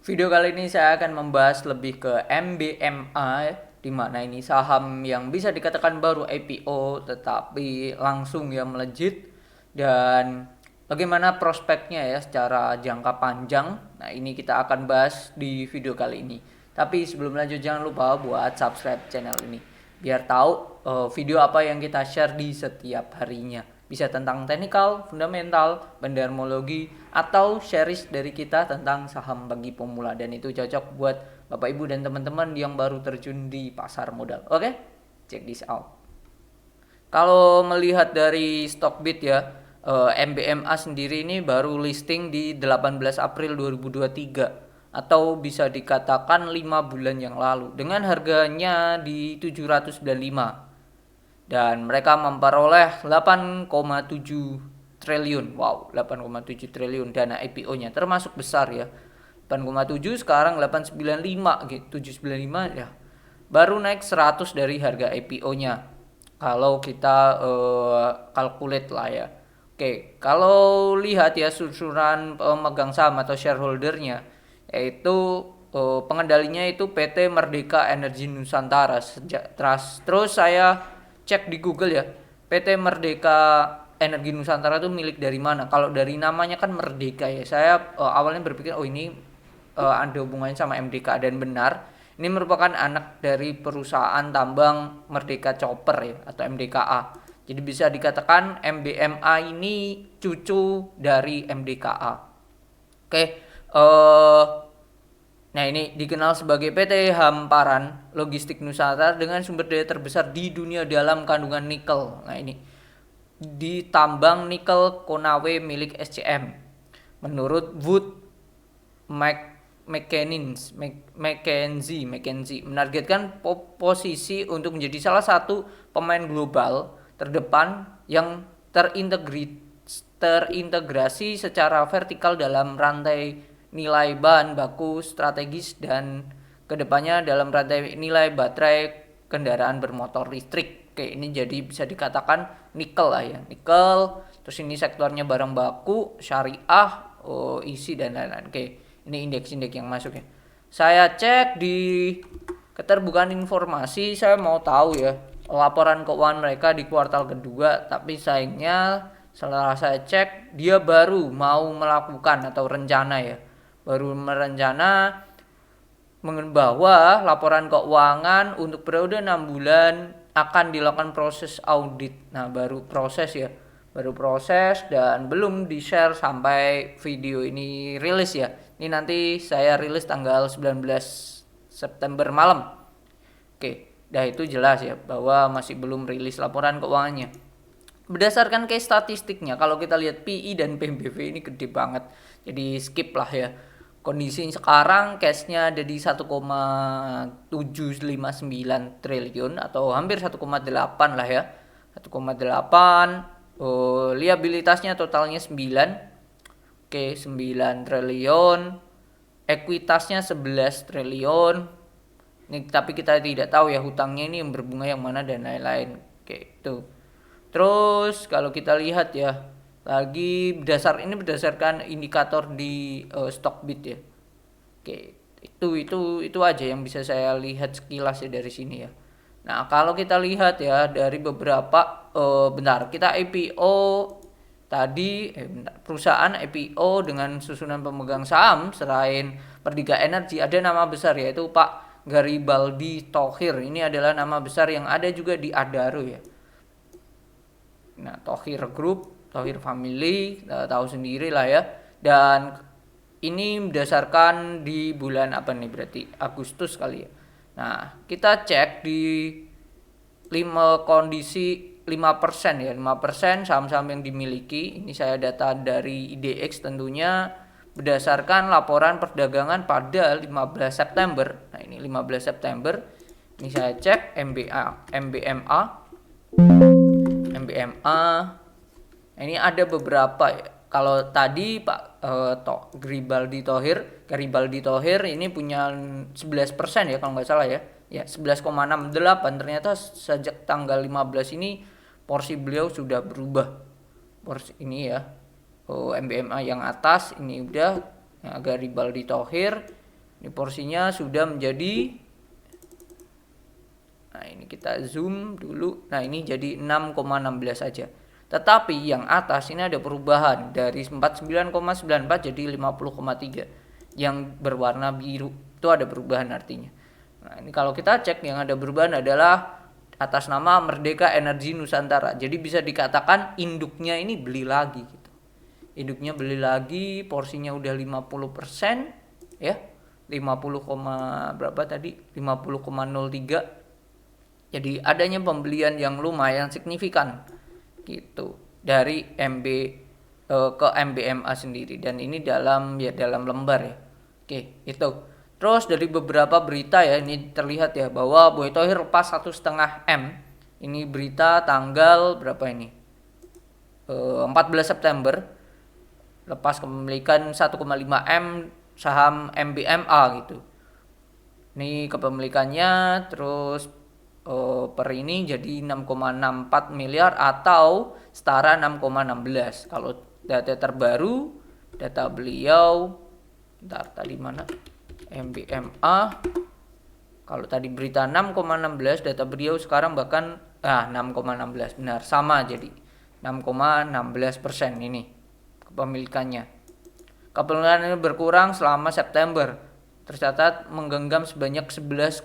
Video kali ini saya akan membahas lebih ke MBMA, di mana ini saham yang bisa dikatakan baru IPO tetapi langsung ya melejit, dan bagaimana prospeknya ya secara jangka panjang. Nah, ini kita akan bahas di video kali ini. Tapi sebelum lanjut, jangan lupa buat subscribe channel ini biar tahu video apa yang kita share di setiap harinya. Bisa tentang teknikal, fundamental, pendermologi, atau series dari kita tentang saham bagi pemula. Dan itu cocok buat Bapak Ibu dan teman-teman yang baru terjun di pasar modal. Oke, check this out. Kalau melihat dari Stockbit ya, MBMA sendiri ini baru listing di 18 April 2023, atau bisa dikatakan 5 bulan yang lalu, dengan harganya di 795, dan mereka memperoleh 8,7 triliun. Wow, 8,7 triliun dana IPO-nya, termasuk besar ya. 8,7 sekarang 895 gitu, 795 ya. Baru naik 100 dari harga IPO-nya. Kalau kita calculate lah ya. Oke, kalau lihat ya susunan pemegang saham atau shareholdernya, yaitu pengendalinya itu PT Merdeka Energi Nusantara. Terus saya cek di Google ya, PT Merdeka Energi Nusantara itu milik dari mana? Kalau dari namanya kan Merdeka ya, saya awalnya berpikir oh ini ada hubungannya sama MDK, dan benar, ini merupakan anak dari perusahaan tambang Merdeka Chopper ya, atau MDKA. Jadi bisa dikatakan MBMA ini cucu dari MDKA. Oke, nah ini dikenal sebagai PT Hamparan Logistik Nusantara dengan sumber daya terbesar di dunia dalam kandungan nikel. Nah ini di tambang nikel Konawe milik SCM. Menurut Wood McKenzie menargetkan posisi untuk menjadi salah satu pemain global terdepan yang terintegrasi secara vertikal dalam rantai nilai bahan baku strategis, dan kedepannya dalam rantai nilai baterai kendaraan bermotor listrik. Oke, ini jadi bisa dikatakan nikel lah ya, nikel. Terus ini sektornya barang baku, syariah, isi dan lain-lain. Oke, ini indeks-indeks yang masuk ya. Saya cek di keterbukaan informasi, saya mau tahu ya laporan keuangan mereka di kuartal kedua, tapi sayangnya setelah saya cek dia baru mau melakukan atau rencana ya, baru merencana bahwa laporan keuangan untuk periode 6 bulan akan dilakukan proses audit. Nah, baru proses ya, baru proses dan belum di-share sampai video ini rilis ya. Ini nanti saya rilis tanggal 19 September malam. Oke, dah itu jelas ya bahwa masih belum rilis laporan keuangannya. Berdasarkan case statistiknya, kalau kita lihat PI dan PBV ini gede banget. Jadi skip lah ya. Kondisi sekarang cashnya ada di 1,759 triliun atau hampir 1,8 lah ya. 1,8. Liabilitasnya totalnya 9. Oke, 9 triliun. Ekuitasnya 11 triliun. Ini tapi kita tidak tahu ya hutangnya ini yang berbunga yang mana dan lain-lain. Oke, itu. Terus kalau kita lihat ya, lagi berdasarkan indikator di Stockbit ya. Oke, itu aja yang bisa saya lihat sekilas ya dari sini ya. Nah, kalau kita lihat ya dari beberapa kita IPO tadi perusahaan IPO dengan susunan pemegang saham selain Merdeka Energi, ada nama besar yaitu Pak Garibaldi Thohir. Ini adalah nama besar yang ada juga di Adaro ya. Nah, Thohir Group, Thohir Family, tahu sendiri lah ya. Dan ini berdasarkan di bulan apa nih, berarti Agustus kali ya. Nah, kita cek di 5% ya, 5% saham-saham yang dimiliki. Ini saya data dari IDX tentunya berdasarkan laporan perdagangan pada 15 September. Nah, ini 15 September. Ini saya cek MBMA. Ini ada beberapa ya. Kalau tadi Pak Garibaldi Thohir ini punya 11% ya kalau nggak salah ya. Ya, 11,68. Ternyata sejak tanggal 15 ini porsi beliau sudah berubah. Porsi ini ya. MBMA yang atas ini udah ya, Garibaldi Thohir. Ini porsinya sudah menjadi, nah ini kita zoom dulu. Nah ini jadi 6,16 saja. Tetapi yang atas ini ada perubahan dari 49,94 jadi 50,3. Yang berwarna biru itu ada perubahan artinya. Nah ini kalau kita cek yang ada perubahan adalah atas nama Merdeka Energi Nusantara. Jadi bisa dikatakan induknya ini beli lagi gitu. Induknya beli lagi, porsinya udah 50% ya. 50, berapa tadi? 50,03. Jadi adanya pembelian yang lumayan signifikan gitu dari ke MBMA sendiri, dan ini dalam lembar ya. Oke, itu. Terus dari beberapa berita ya, ini terlihat ya bahwa Boy Thohir lepas 1,5 M. Ini berita tanggal berapa ini? 14 September. Lepas kepemilikan 1,5 M saham MBMA gitu. Ini kepemilikannya terus per ini jadi 6,64 miliar atau setara 6,16. Kalau data terbaru, data beliau, bentar tadi mana? MBMA. Kalau tadi berita 6,16, data beliau sekarang bahkan 6,16. Benar, sama jadi 6,16% ini kepemilikannya. Kepemilikan ini berkurang selama September. Tercatat menggenggam sebanyak 11,99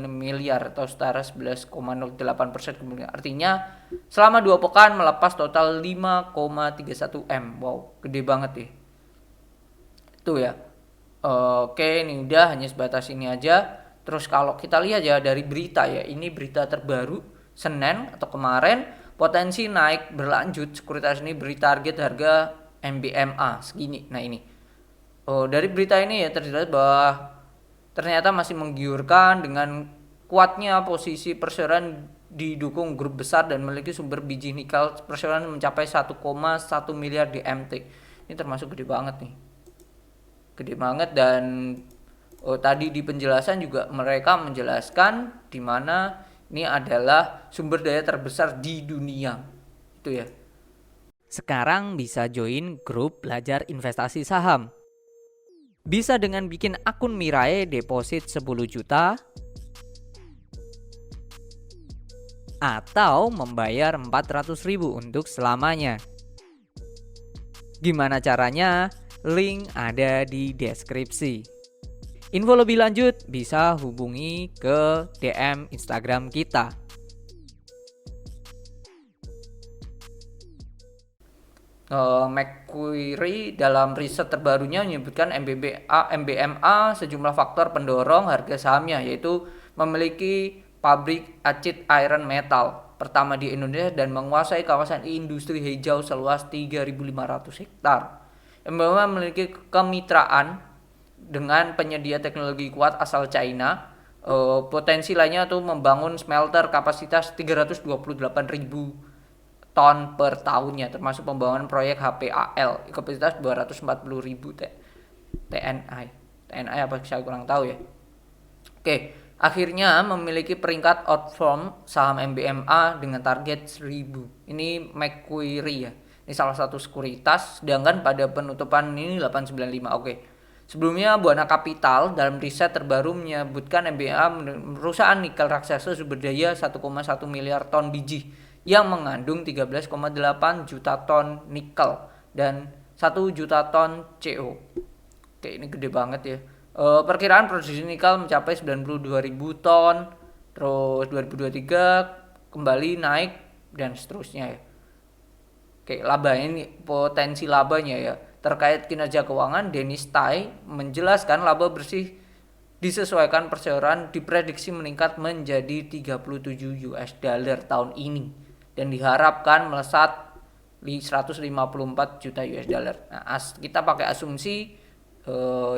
miliar atau setara 11,08% kepemilikan. Artinya selama 2 pekan melepas total 5,31 M. Wow, gede banget ya. Itu ya. Oke, ini udah hanya sebatas ini aja. Terus kalau kita lihat ya dari berita ya, ini berita terbaru Senin atau kemarin, potensi naik berlanjut sekuritas ini beri target harga MBMA segini. Nah ini dari berita ini ya terlihat bahwa ternyata masih menggiurkan dengan kuatnya posisi perseroan didukung grup besar dan memiliki sumber biji nikel perseroan mencapai 1,1 miliar di MT. Ini termasuk gede banget nih. Gede banget. Dan tadi di penjelasan juga mereka menjelaskan di mana ini adalah sumber daya terbesar di dunia. Itu ya. Sekarang bisa join grup belajar investasi saham. Bisa dengan bikin akun Mirai deposit 10 juta atau membayar 400.000 untuk selamanya. Gimana caranya? Link ada di deskripsi. Info lebih lanjut bisa hubungi ke DM Instagram kita. McQuery dalam riset terbarunya menyebutkan MBMA sejumlah faktor pendorong harga sahamnya, yaitu memiliki pabrik acid iron metal pertama di Indonesia dan menguasai kawasan industri hijau seluas 3.500 hektar. MBMA memiliki kemitraan dengan penyedia teknologi kuat asal China. Potensi lainnya tuh membangun smelter kapasitas 328.000 ton per tahunnya, termasuk pembangunan proyek HPAL kapasitas 240.000 TNI. TNI apa saya kurang tahu ya. Oke, akhirnya memiliki peringkat outperform saham MBMA dengan target 1000. Ini McQuery ya. Ini salah satu sekuritas, sedangkan pada penutupan ini 895. Oke. Sebelumnya Buana Capital dalam riset terbaru menyebutkan MBMA perusahaan nikel raksasa sumber daya 1,1 miliar ton biji yang mengandung 13,8 juta ton nikel dan 1 juta ton CO. Oke, ini gede banget ya. Perkiraan produksi nikel mencapai 92.000 ton, terus 2023 kembali naik dan seterusnya ya. Oke, laba ini potensi labanya ya. Terkait kinerja keuangan, Dennis Tai menjelaskan laba bersih disesuaikan perseroan diprediksi meningkat menjadi 37 US dollar tahun ini dan diharapkan melesat di 154 juta US dollar. Nah, kita pakai asumsi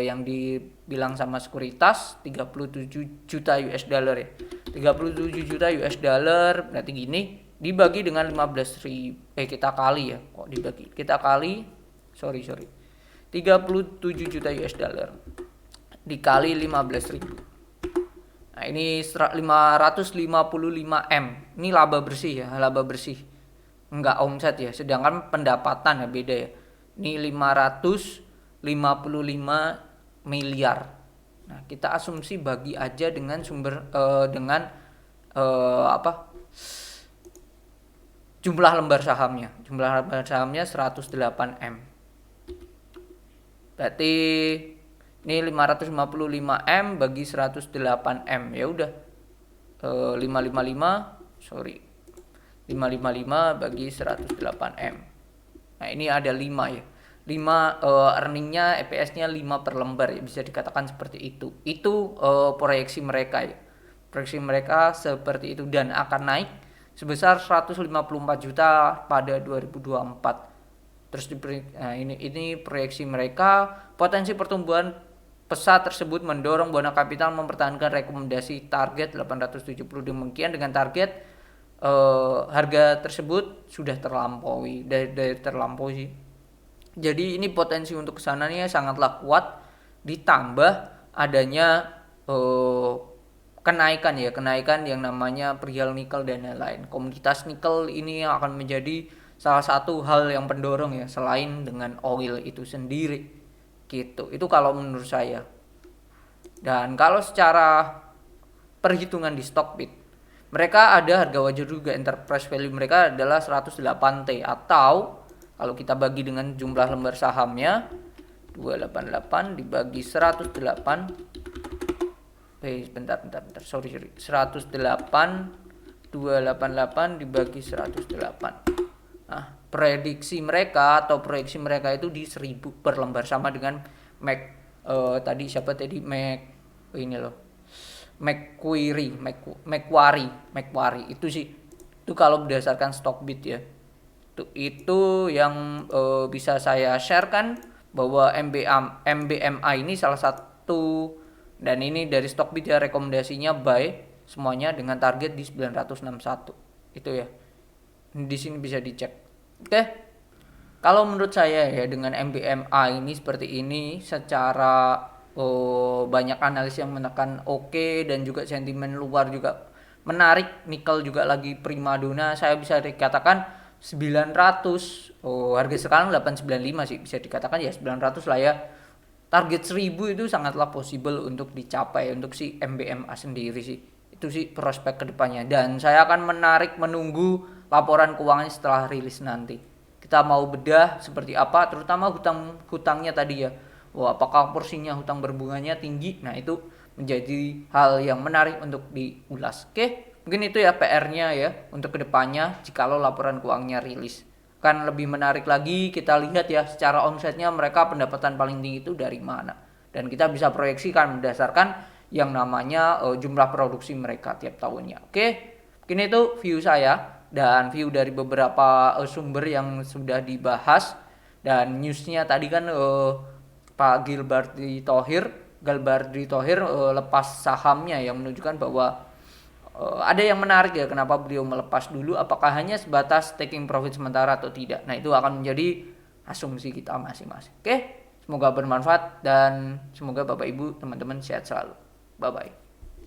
yang dibilang sama sekuritas 37 juta US dollar ya. 37 juta US dollar berarti gini, dibagi dengan 15.000 kita kali ya. Kok dibagi? Kita kali 37 juta US dollar dikali 15.000. Nah, ini 555 M. Ini laba bersih ya, laba bersih. Enggak omset ya, sedangkan pendapatan ya beda ya. Ini 555 miliar. Nah, kita asumsi bagi aja dengan jumlah lembar sahamnya. Jumlah lembar sahamnya 108 M. Berarti ini 555 M bagi 108 M. Ya udah. 555 bagi 108 M. Nah, ini ada 5 ya. 5 earningnya EPS-nya 5 per lembar ya, bisa dikatakan seperti itu. Itu proyeksi mereka ya. Proyeksi mereka seperti itu dan akan naik sebesar 154 juta pada 2024. Terus nah ini proyeksi mereka. Potensi pertumbuhan pesat tersebut mendorong Buana Capital mempertahankan rekomendasi target 870. Demikian dengan target harga tersebut sudah terlampaui dari terlampaui. Jadi ini potensi untuk kesananya sangatlah kuat, ditambah adanya kenaikan yang namanya perihal nikel dan lain-lain. Komoditas nikel ini akan menjadi salah satu hal yang pendorong ya, selain dengan oil itu sendiri gitu. Itu kalau menurut saya. Dan kalau secara perhitungan di Stockbit, mereka ada harga wajar juga, enterprise value mereka adalah 108T, atau kalau kita bagi dengan jumlah lembar sahamnya 288 dibagi 108 bentar 108 288 dibagi 108. Nah, proyeksi mereka itu di 1000 per lembar, sama dengan Macquarie itu sih. Itu kalau berdasarkan Stockbit ya. Itu yang bisa saya sharekan, bahwa MBMA ini salah satu, dan ini dari Stockbit ya, rekomendasinya buy semuanya dengan target di 961 itu ya. Di sini bisa dicek. Oke. Kalau menurut saya ya, dengan MBMA ini seperti ini, secara banyak analis yang menekan oke, dan juga sentimen luar juga menarik, nikel juga lagi primadona, saya bisa dikatakan 900, harga sekarang 895 sih, bisa dikatakan ya 900 lah ya. Target 1000 itu sangatlah possible untuk dicapai untuk si MBMA sendiri sih. Itu sih prospek kedepannya, dan saya akan menunggu laporan keuangannya setelah rilis nanti. Kita mau bedah seperti apa, terutama hutangnya tadi ya. Wah, apakah porsinya hutang berbunganya tinggi? Nah, itu menjadi hal yang menarik untuk diulas. Oke, mungkin itu ya PR-nya ya untuk kedepannya jikalau laporan keuangannya rilis. Kan lebih menarik lagi kita lihat ya secara omsetnya mereka pendapatan paling tinggi itu dari mana. Dan kita bisa proyeksikan berdasarkan yang namanya jumlah produksi mereka tiap tahunnya. Oke, mungkin itu view saya dan view dari beberapa sumber yang sudah dibahas. Dan newsnya tadi kan Pak Gilbardi Thohir lepas sahamnya, yang menunjukkan bahwa ada yang menarik ya, kenapa beliau melepas dulu, apakah hanya sebatas taking profit sementara atau tidak. Nah, itu akan menjadi asumsi kita masing-masing. Oke, semoga bermanfaat dan semoga Bapak Ibu teman-teman sehat selalu. Bye bye.